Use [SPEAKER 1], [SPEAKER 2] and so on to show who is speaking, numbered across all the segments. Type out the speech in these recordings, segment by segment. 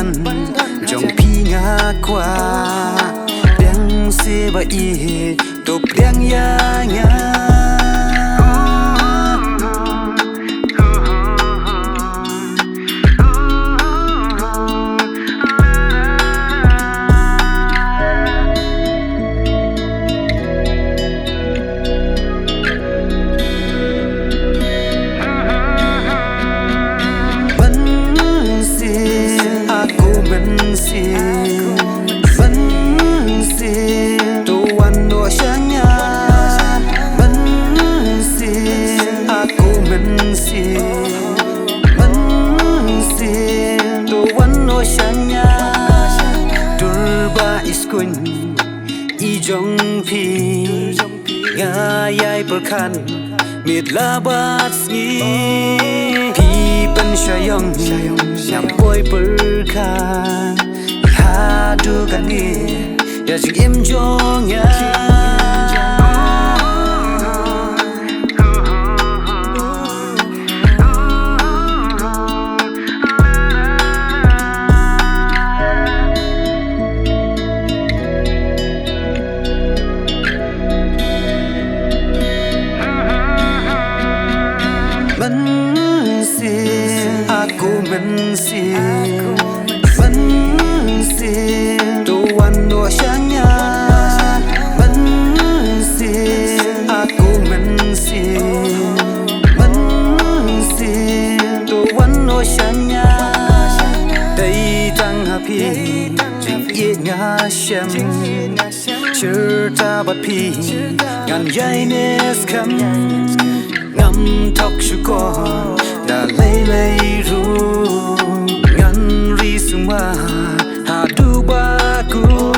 [SPEAKER 1] thân trong pi ngã qua đang se ba i tục đang ya ngã Jong pi ngayai perkan mitlabat ngi pi pen shayong nam boy perkan hadu gani ya jing im jong ya aku mensi tuan dosanya mensi aku mensi tuan dosanya dari tang api jing ye ngasem cerita bat pi ngan yai nes kam ngam thok syukur đã lấy ru ngăn ri sung ma ha du ba ku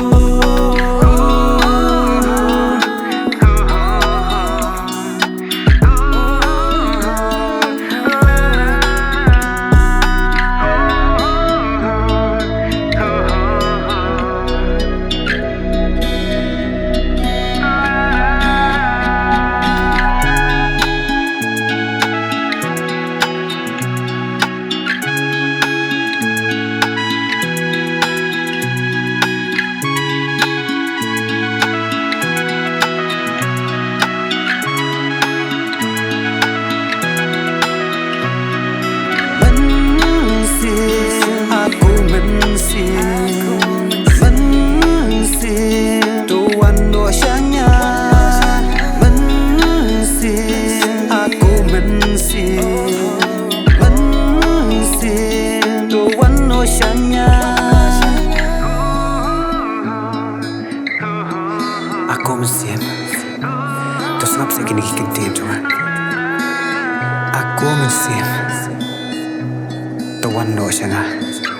[SPEAKER 1] Aku mesin, terus ngap saya kini kentin cuma. Aku mesin, tuan no sianga.